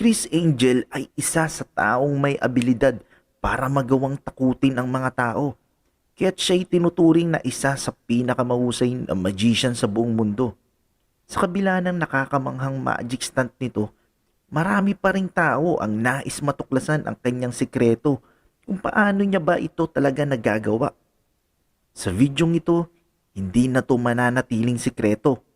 Chris Angel ay isa sa taong may abilidad para magawang takutin ang mga tao. Kaya't siya'y tinuturing na isa sa pinakamahusay na magician sa buong mundo. Sa kabila ng nakakamanghang magic stunt nito, marami pa ring tao ang nais matuklasan ang kanyang sikreto kung paano niya ba ito talaga nagagawa. Sa videong ito, hindi na to mananatiling sikreto.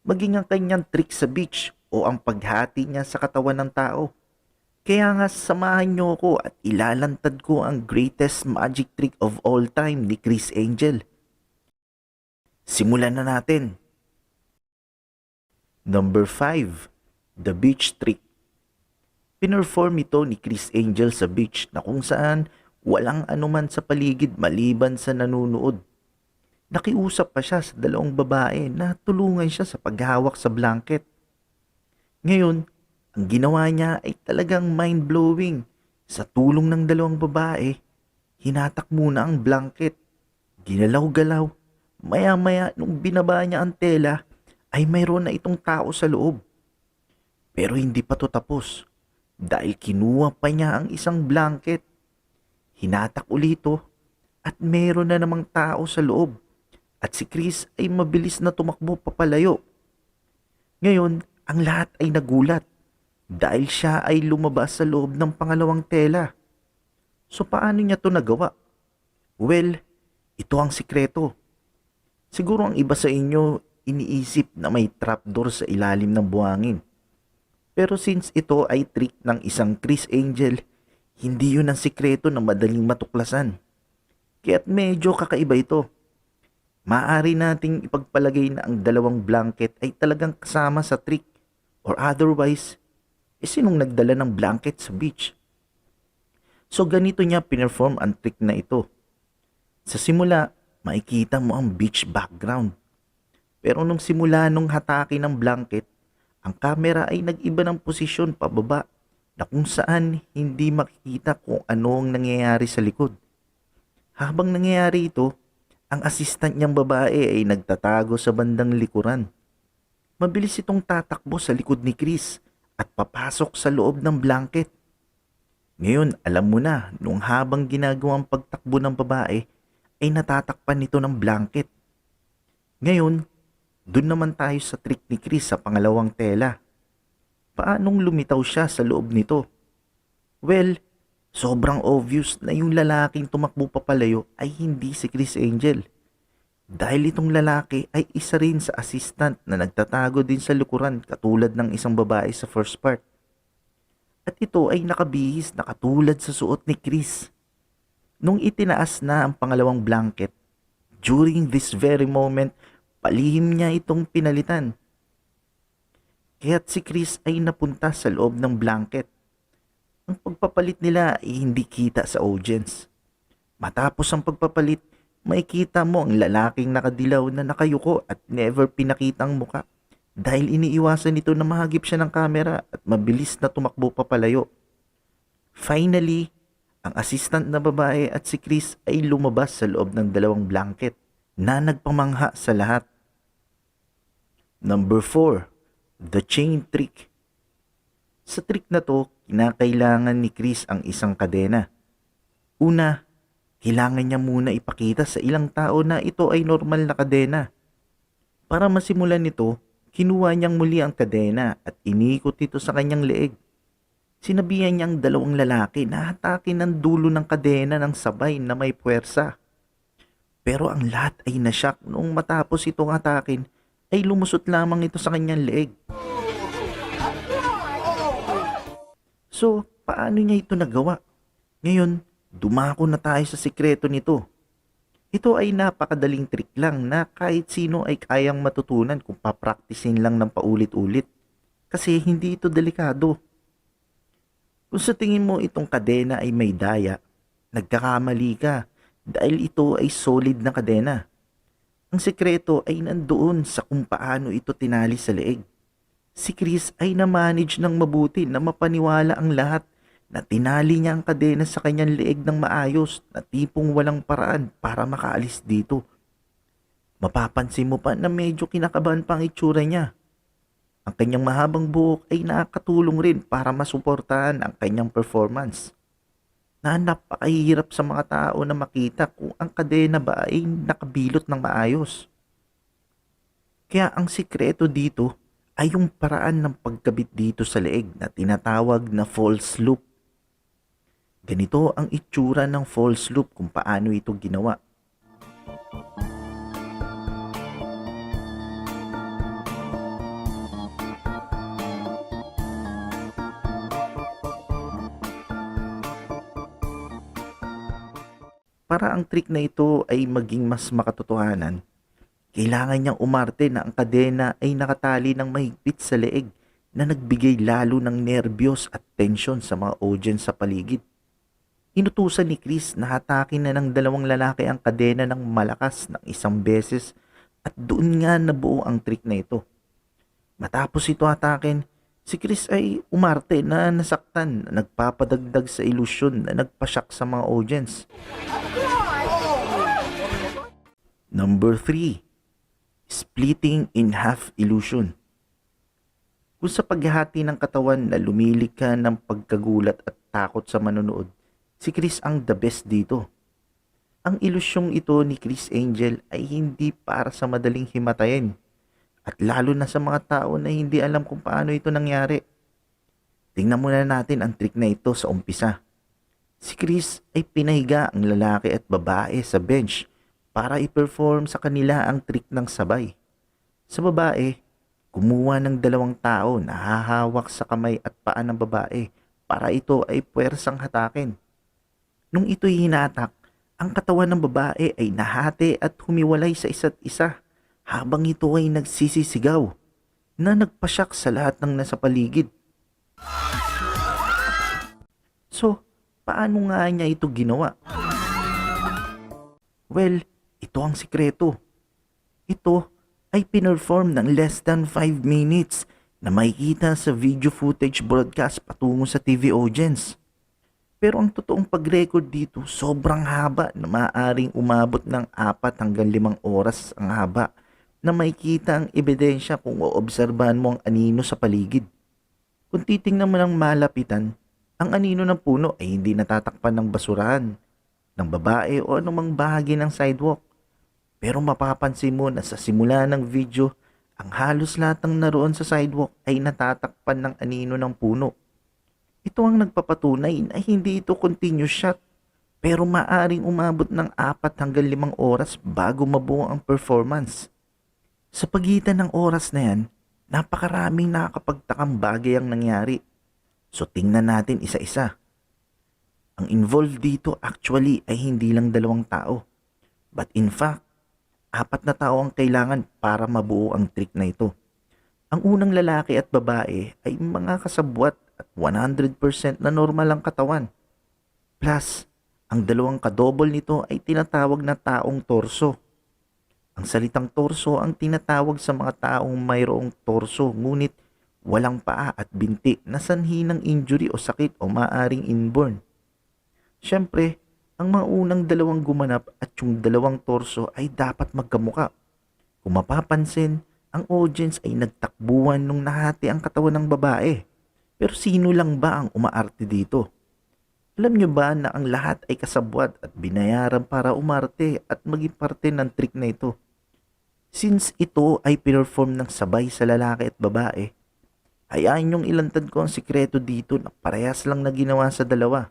Maging ang kanyang trick sa beach o ang paghati niya sa katawan ng tao. Kaya nga samahan niyo ko at ilalantad ko ang greatest magic trick of all time ni Chris Angel. Simulan na natin. Number 5. The Beach Trick. Pinerform ito ni Chris Angel sa beach na kung saan walang anuman sa paligid maliban sa nanunood. Nakiusap pa siya sa dalawang babae na tulungan siya sa paghawak sa blanket. Ngayon, ang ginawa niya ay talagang mind-blowing. Sa tulong ng dalawang babae, hinatak muna ang blanket. Ginalaw-galaw. Maya-maya nung binaba niya ang tela, ay mayroon na itong tao sa loob. Pero hindi pa to tapos dahil kinuha pa niya ang isang blanket. Hinatak ulit ito at mayroon na namang tao sa loob. At si Chris ay mabilis na tumakbo papalayo. Ngayon, ang lahat ay nagulat dahil siya ay lumabas sa loob ng pangalawang tela. So paano niya to nagawa? Well, ito ang sikreto. Siguro ang iba sa inyo iniisip na may trapdoor sa ilalim ng buhangin. Pero since ito ay trick ng isang Chris Angel, hindi yun ang sikreto na madaling matuklasan. Kaya't medyo kakaiba ito. Maaari nating ipagpalagay na ang dalawang blanket ay talagang kasama sa trick or otherwise, sinong nagdala ng blanket sa beach? So ganito niya pinerform ang trick na ito. Sa simula, makikita mo ang beach background. Pero nung simula nung hatake ng blanket, ang camera ay nag-iba ng posisyon pababa na kung saan hindi makikita kung ano ang nangyayari sa likod. Habang nangyayari ito, ang assistant niyang babae ay nagtatago sa bandang likuran. Mabilis itong tatakbo sa likod ni Chris at papasok sa loob ng blanket. Ngayon, alam mo na, nung habang ginagawang pagtakbo ng babae, ay natatakpan nito ng blanket. Ngayon, doon naman tayo sa trick ni Chris sa pangalawang tela. Paanong lumitaw siya sa loob nito? Well, sobrang obvious na yung lalaking tumakbo papalayo ay hindi si Chris Angel. Dahil itong lalaki ay isa rin sa assistant na nagtatago din sa likuran katulad ng isang babae sa first part. At ito ay nakabihis na katulad sa suot ni Chris. Nung itinaas na ang pangalawang blanket, during this very moment, palihim niya itong pinalitan. Kaya't si Chris ay napunta sa loob ng blanket. Ang pagpapalit nila ay hindi kita sa audience. Matapos ang pagpapalit, makikita mo ang lalaking nakadilaw na nakayuko at never pinakitang muka dahil iniiwasan nito na mahagip siya ng kamera at mabilis na tumakbo papalayo. Finally, ang assistant na babae at si Chris ay lumabas sa loob ng dalawang blanket na nagpamangha sa lahat. Number 4. The Chain Trick. Sa trick na to, kinakailangan ni Chris ang isang kadena. Una, kailangan niya muna ipakita sa ilang tao na ito ay normal na kadena. Para masimulan nito, kinuha niyang muli ang kadena at iniikot ito sa kanyang leeg. Sinabihan niya ang dalawang lalaki na hatakin ang dulo ng kadena ng sabay na may puwersa. Pero ang lahat ay nasyak noong matapos itong hatakin ay lumusot lamang ito sa kanyang leeg. So, paano niya ito nagawa? Ngayon, dumako na tayo sa sikreto nito. Ito ay napakadaling trick lang na kahit sino ay kayang matutunan kung papraktisin lang ng paulit-ulit. Kasi hindi ito delikado. Kung sa tingin mo itong kadena ay may daya, nagkakamali ka dahil ito ay solid na kadena. Ang sikreto ay nandoon sa kung paano ito tinali sa leeg. Si Chris ay na-manage ng mabuti na mapaniwala ang lahat na tinali niya ang kadena sa kanyang leeg ng maayos na tipong walang paraan para makaalis dito. Mapapansin mo pa na medyo kinakabahan pa ang itsura niya. Ang kanyang mahabang buhok ay nakakatulong rin para masuportahan ang kanyang performance na napakahirap sa mga tao na makita kung ang kadena ba ay nakabilot ng maayos. Kaya ang sikreto dito ay yung paraan ng pagkabit dito sa leeg na tinatawag na false loop. Ganito ang itsura ng false loop kung paano ito ginawa. Para ang trick na ito ay maging mas makatotohanan, kailangan niyang umarte na ang kadena ay nakatali ng mahigpit sa leeg na nagbigay lalo ng nerbiyos at tensyon sa mga audience sa paligid. Inutusan ni Chris na hatakin na ng dalawang lalaki ang kadena ng malakas ng isang beses at doon nga nabuo ang trick na ito. Matapos ito hatakin, si Chris ay umarte na nasaktan na nagpapadagdag sa ilusyon na nagpasyak sa mga audience. Number 3. Splitting in half illusion. Kung sa paghahati ng katawan na lumilik ka ng pagkagulat at takot sa manonood, si Chris ang the best dito. Ang ilusyong ito ni Chris Angel ay hindi para sa madaling himatayin at lalo na sa mga tao na hindi alam kung paano ito nangyari. Tingnan muna natin ang trick na ito sa umpisa. Si Chris ay pinahiga ang lalaki at babae sa bench para i-perform sa kanila ang trick ng sabay. Sa babae, kumuha ng dalawang tao na hahawak sa kamay at paa ng babae para ito ay puwersang hatakin. Nung ito'y hinatak, ang katawan ng babae ay nahati at humiwalay sa isa't isa habang ito ay nagsisisigaw na nagpasyak sa lahat ng nasa paligid. So, paano nga niya ito ginawa? Well, ito ang sikreto. Ito ay pinerform ng less than 5 minutes na makikita sa video footage broadcast patungo sa TV audience. Pero ang totoong pag-record dito, sobrang haba na maaaring umabot ng 4 hanggang 5 oras ang haba na makikita ang ebidensya kung oobserbahan mo ang anino sa paligid. Kung titingnan mo ng malapitan, ang anino ng puno ay hindi natatakpan ng basurahan, ng babae o anumang bahagi ng sidewalk. Pero mapapansin mo na sa simula ng video, ang halos lahat ng naroon sa sidewalk ay natatakpan ng anino ng puno. Ito ang nagpapatunay na hindi ito continuous shot, pero maaring umabot ng 4 hanggang 5 oras bago mabuo ang performance. Sa pagitan ng oras na yan, napakaraming nakakapagtakang bagay ang nangyari. So tingnan natin isa-isa. Ang involved dito actually ay hindi lang 2 tao, but in fact, 4 na tao ang kailangan para mabuo ang trick na ito. Ang unang lalaki at babae ay mga kasabwat at 100% na normal ang katawan. Plus, ang 2 kadobol nito ay tinatawag na taong torso. Ang salitang torso ang tinatawag sa mga taong mayroong torso ngunit walang paa at binti na sanhi ng injury o sakit o maaring inborn. Siyempre, ang mga unang 2 gumanap at yung 2 torso ay dapat magkamuka. Kung mapapansin, ang audience ay nagtakbuhan nung nahati ang katawan ng babae. Pero sino lang ba ang umaarte dito? Alam nyo ba na ang lahat ay kasabwat at binayaran para umarte at maging parte ng trick na ito? Since ito ay perform ng sabay sa lalaki at babae, hayaan nyong ilantad ko ang sikreto dito na parehas lang na ginawa sa dalawa.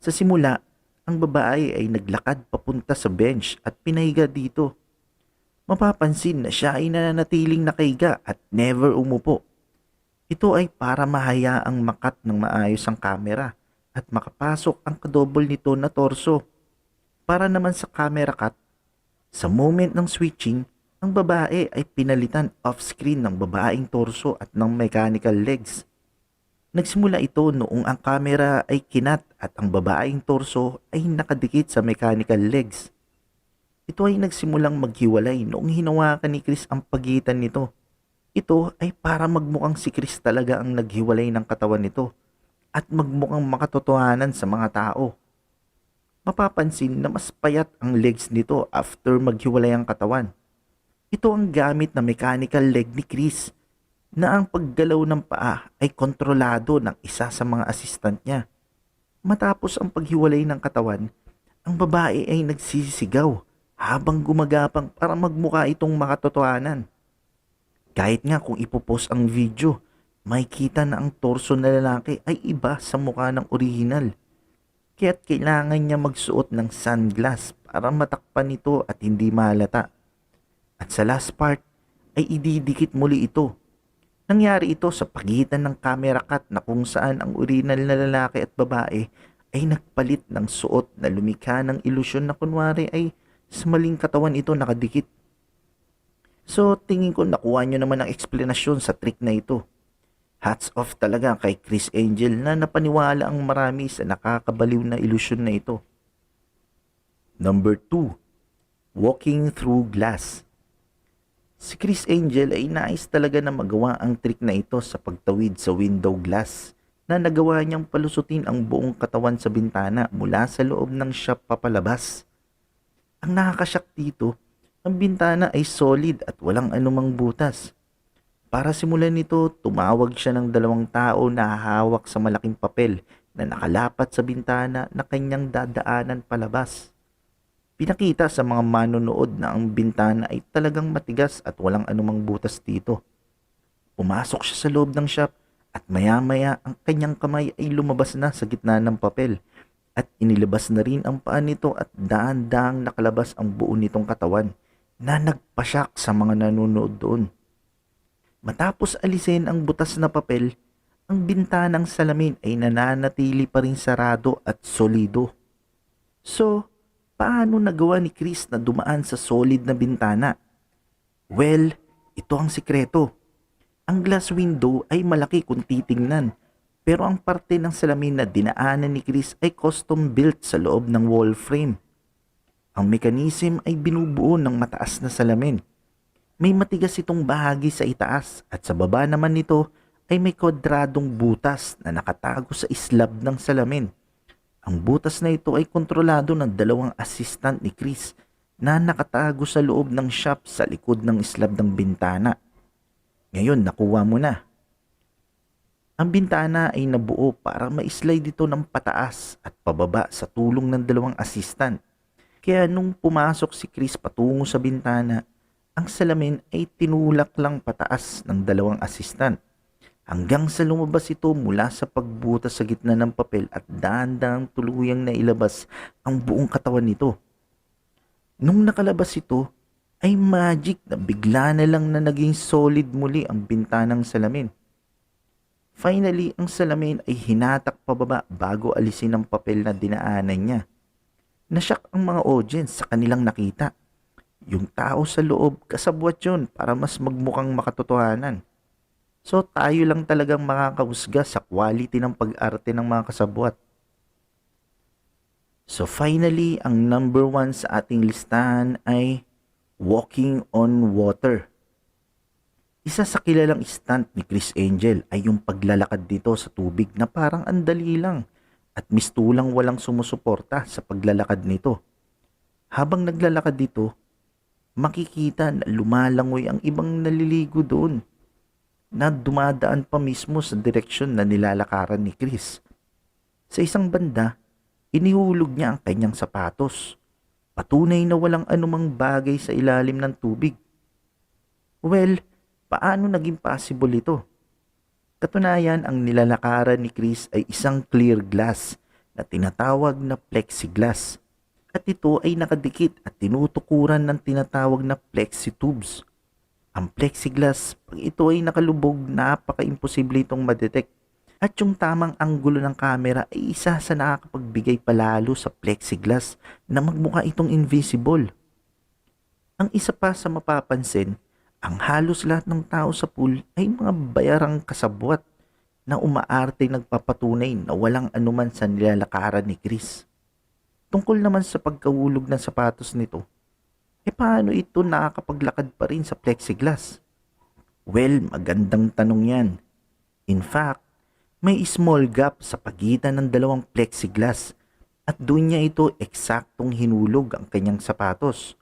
Sa simula, ang babae ay naglakad papunta sa bench at pinahiga dito. Mapapansin na siya ay nananatiling nakahiga at never umupo. Ito ay para mahayaang makat ng maayos ang kamera at makapasok ang kadobol nito na torso. Para naman sa camera cut, sa moment ng switching, ang babae ay pinalitan off-screen ng babaeng torso at ng mechanical legs. Nagsimula ito noong ang kamera ay kinat at ang babaeng torso ay nakadikit sa mechanical legs. Ito ay nagsimulang maghiwalay noong hinawakan ni Chris ang pagitan nito. Ito ay para magmukhang si Chris talaga ang naghiwalay ng katawan nito at magmukhang makatotohanan sa mga tao. Mapapansin na mas payat ang legs nito after maghiwalay ang katawan. Ito ang gamit na mechanical leg ni Chris na ang paggalaw ng paa ay kontrolado ng isa sa mga assistant niya. Matapos ang paghiwalay ng katawan, ang babae ay nagsisigaw habang gumagapang para magmukha itong makatotohanan. Kahit nga kung ipopost ang video, makikita na ang torso na lalaki ay iba sa mukha ng orihinal. Kaya't kailangan niya magsuot ng sunglass para matakpan ito at hindi mahalata. At sa last part ay ididikit muli ito. Nangyari ito sa pagitan ng camera cut na kung saan ang orihinal na lalaki at babae ay nagpalit ng suot na lumikha ng ilusyon na kunwari ay sa maling katawan ito nakadikit. So tingin ko nakuha nyo naman ang eksplanasyon sa trick na ito. Hats off talaga kay Chris Angel na napaniwala ang marami sa nakakabaliw na ilusyon na ito. Number 2. Walking through glass. Si Chris Angel ay nais talaga na magawa ang trick na ito sa pagtawid sa window glass na nagawa niyang palusutin ang buong katawan sa bintana mula sa loob ng shop papalabas. Ang nakakasyak dito, ang bintana ay solid at walang anumang butas. Para simulan nito, tumawag siya ng 2 tao na hahawak sa malaking papel na nakalapat sa bintana na kanyang dadaanan palabas. Pinakita sa mga manonood na ang bintana ay talagang matigas at walang anumang butas dito. Pumasok siya sa loob ng shop at maya-maya ang kanyang kamay ay lumabas na sa gitna ng papel at inilabas na rin ang paa nito at daan-daang nakalabas ang buo nitong katawan na nagpasyak sa mga nanonood doon. Matapos alisin ang butas na papel, ang bintanang salamin ay nananatili pa rin sarado at solido. So, paano nagawa ni Chris na dumaan sa solid na bintana? Well, ito ang sikreto. Ang glass window ay malaki kung titingnan, pero ang parte ng salamin na dinaanan ni Chris ay custom built sa loob ng wall frame. Ang mechanism ay binubuo ng mataas na salamin. May matigas itong bahagi sa itaas at sa baba naman nito ay may kwadradong butas na nakatago sa islab ng salamin. Ang butas na ito ay kontrolado ng 2 assistant ni Chris na nakatago sa loob ng shop sa likod ng islab ng bintana. Ngayon nakuha mo na. Ang bintana ay nabuo para ma-slide ito ng pataas at pababa sa tulong ng 2 assistant. Kaya nung pumasok si Chris patungo sa bintana, ang salamin ay tinulak lang pataas ng 2 assistant hanggang sa lumabas ito mula sa pagbutas sa gitna ng papel at dahan-dahang tuluyang nailabas ang buong katawan nito. Nung nakalabas ito, ay magic na bigla na lang na naging solid muli ang bintanang salamin. Finally, ang salamin ay hinatak pababa bago alisin ang papel na dinaanan niya. Nasyak ang mga audience sa kanilang nakita. Yung tao sa loob, kasabwat yun para mas magmukhang makatotohanan. So tayo lang talagang makakahusga sa quality ng pag-arte ng mga kasabwat. So finally, ang number 1 sa ating listahan ay walking on water. Isa sa kilalang stunt ni Chris Angel ay yung paglalakad dito sa tubig na parang andali lang at mistulang walang sumusuporta sa paglalakad nito. Habang naglalakad dito, makikita na lumalangoy ang ibang naliligo doon na dumadaan pa mismo sa direksyon na nilalakaran ni Chris. Sa isang banda, inihulog niya ang kanyang sapatos. Patunay na walang anumang bagay sa ilalim ng tubig. Well, paano naging possible ito? Katunayan, ang nilalakaran ni Chris ay isang clear glass na tinatawag na plexiglass. At ito ay nakadikit at tinutukuran ng tinatawag na plexitubes. Ang plexiglass, pag ito ay nakalubog, napaka-imposible itong madetect. At yung tamang anggulo ng camera ay isa sa nakakapagbigay palalo sa plexiglass na magmukha itong invisible. Ang isa pa sa mapapansin, ang halos lahat ng tao sa pool ay mga bayarang kasabwat na umaarte nagpapatunay na walang anuman sa nilalakaran ni Chris. Tungkol naman sa pagkahulog ng sapatos nito, paano ito nakakapaglakad pa rin sa plexiglass? Well, magandang tanong yan. In fact, may small gap sa pagitan ng 2 plexiglass at doon niya ito eksaktong hinulog ang kanyang sapatos.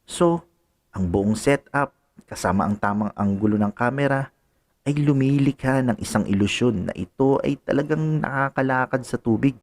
So, ang buong setup, kasama ang tamang anggulo ng camera, ay lumilikha ng isang ilusyon na ito ay talagang nakakalakad sa tubig.